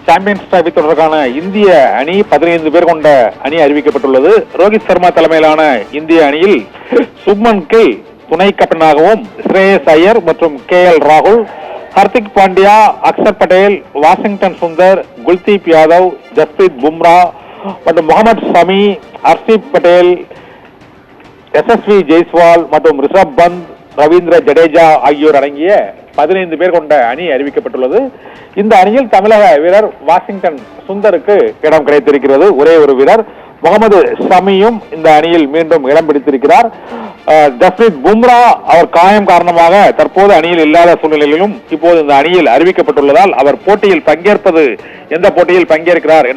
Champions trophy தொடர்கான இந்திய அணி 15 பேர் கொண்ட அணி அறிவிக்கப்பட்டுள்ளது. ரோஹித் சர்மா தலைமையிலான இந்திய அணியில் சுப்மன் கில் துணை கேப்டனாகவும், ஸ்ரேயஸ் ஐயர் மற்றும் KL ராகுல், ஹர்திக் பாண்டியா, அக்சர் பட்டேல், வாஷிங்டன் சுந்தர், குல்தீப் யாதவ், ஜஸ்பிரீத் பும்ரா மற்றும் முகமது ஷமி, ஹர்ஷிப் பட்டேல், SSV ஜெய்ஸ்வால் மற்றும் ரிஷப் பந்த், ரவீந்திர ஜடேஜா ஆகியோர் அடங்கிய 15 பேர் கொண்ட அணி அறிவிக்கப்பட்டுள்ளது. இந்த அணியில் தமிழக வீரர் வாஷிங்டன் சுந்தருக்கு இடம் கிடைத்திருக்கிறது. ஒரே ஒரு வீரர் முகமது ஷமியும் இந்த அணியில் மீண்டும் இடம் பிடித்திருக்கிறார். ஜஸ்பிரீத் பும்ரா அவர் காயம் காரணமாக தற்போது அணியில் இல்லாத சூழ்நிலையிலும் இப்போது இந்த அணியில் அறிவிக்கப்பட்டுள்ளதால் அவர் போட்டியில் பங்கேற்பது எந்த போட்டியில் பங்கேற்கிறார்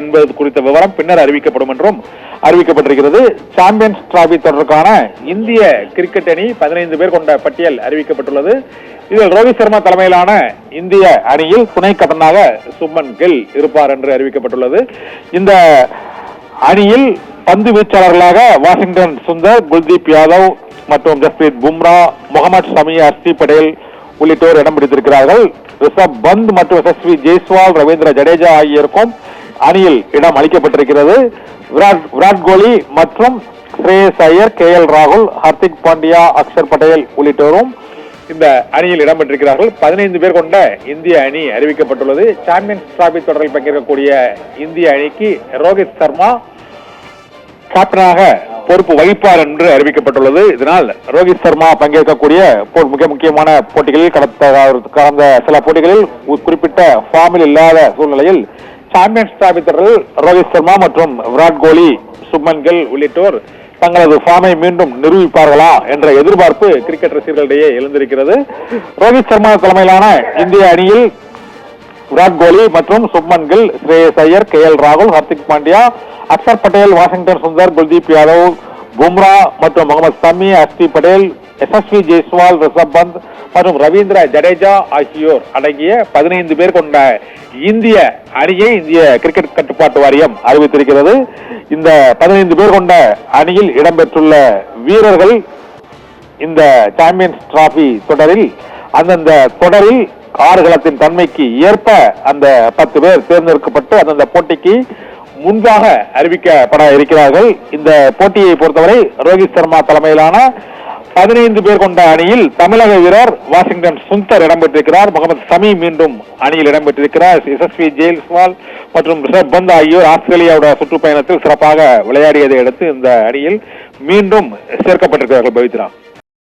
என்பது குறித்த விவரம் பின்னர் அறிவிக்கப்படும் என்றும் அறிவிக்கப்பட்டிருக்கிறது. சாம்பியன்ஸ் டிராபி தொடர்பான இந்திய கிரிக்கெட் அணி 15 பேர் கொண்ட பட்டியல் அறிவிக்கப்பட்டுள்ளது. இதில் ரோஹித் சர்மா தலைமையிலான இந்திய அணியில் துணை கேப்டனாக சுப்மன் கில் இருப்பார் என்று அறிவிக்கப்பட்டுள்ளது. இந்த அணியில் பந்து வீச்சாளர்களாக வாஷிங்டன் சுந்தர், குல்தீப் யாதவ் மற்றும் ஜஸ்பிரீத் பும்ரா, முகமது ஷமி, ஹர்ஷிப் பட்டேல் உள்ளிட்டோர் இடம் பிடித்திருக்கிறார்கள். ரிஷப் பந்த் மற்றும் SSV ஜெய்ஸ்வால், ரவீந்திர ஜடேஜா ஆகியோருக்கும் அணியில் இடம் அளிக்கப்பட்டிருக்கிறது. விராட் கோலி மற்றும் ஸ்ரேயஸ் ஐயர், KL ராகுல், ஹர்திக் பாண்டியா, அக்சர் பட்டேல் உள்ளிட்டோரும் இந்த அணியில் இடம்பெற்றிருக்கிறார்கள். 15 பேர் கொண்ட இந்திய அணி அறிவிக்கப்பட்டுள்ளது. சாம்பியன்ஸ் டிராபி தொடரில் பங்கேற்கக்கூடிய இந்திய அணிக்கு ரோஹித் சர்மா கேப்டனாக பொறுப்பு வகிப்பார் என்று அறிவிக்கப்பட்டுள்ளது. இதனால் ரோஹித் சர்மா பங்கேற்கக்கூடிய மிக முக்கியமான போட்டிகளில் கடந்த சில போட்டிகளில் குறிப்பிட்ட ஃபார்மில் இல்லாத சூழ்நிலையில் சாம்பியன்ஸ் டிராபி தொடரில் ரோஹித் சர்மா மற்றும் விராட் கோலி, சுப்மன் கில் உள்ளிட்டோர் தங்களது ஃபார்மை மீண்டும் நிரூபிப்பார்களா என்ற எதிர்பார்ப்பு கிரிக்கெட் ரசிகர்களிடையே எழுந்திருக்கிறது. ரோஹித் சர்மா தலைமையிலான இந்திய அணியில் விராட் கோலி மற்றும் சுப்மன் கில், ஸ்ரேயஸ் ஐயர், KL ராகுல், ஹர்திக் பாண்டியா, அக்சர் பட்டேல், வாஷிங்டன் சுந்தர், குல்தீப் யாதவ், பும்ரா மற்றும் முகமது ஷமி, ஹர்ஷிப் பட்டேல், SSV ஜெய்ஸ்வால், ரிஷப் பந்த் மற்றும் ரவீந்திர ஜடேஜா ஆகியோர் அடங்கிய 15 பேர் கொண்ட இந்திய அணியை இந்திய கிரிக்கெட் கட்டுப்பாட்டு வாரியம் அறிவித்திருக்கிறது. இந்த 15 பேர் கொண்ட அணியில் இடம்பெற்றுள்ள வீரர்கள் இந்த சாம்பியன்ஸ் டிராபி தொடரில் அந்தந்த தொடரில் ஆடுகளத்தின் தன்மைக்கு ஏற்ப அந்த 10 பேர் தேர்ந்தெடுக்கப்பட்டு அந்தந்த போட்டிக்கு முன்பாக அறிவிக்கப்பட இருக்கிறார்கள். இந்த போட்டியை பொறுத்தவரை ரோஹித் சர்மா தலைமையிலான 15 பேர் கொண்ட அணியில் தமிழக வீரர் வாஷிங்டன் சுந்தர் இடம்பெற்றிருக்கிறார். முகமது ஷமி மீண்டும் அணியில் இடம்பெற்றிருக்கிறார். SSV ஜெய்ஸ்வால் மற்றும் ரிஷப் பந்த் ஆகியோர் ஆஸ்திரேலியாவோட சுற்றுப்பயணத்தில் சிறப்பாக விளையாடியதை அடுத்து இந்த அணியில் மீண்டும் சேர்க்கப்பட்டிருக்கிறார்கள். பவித்ரா.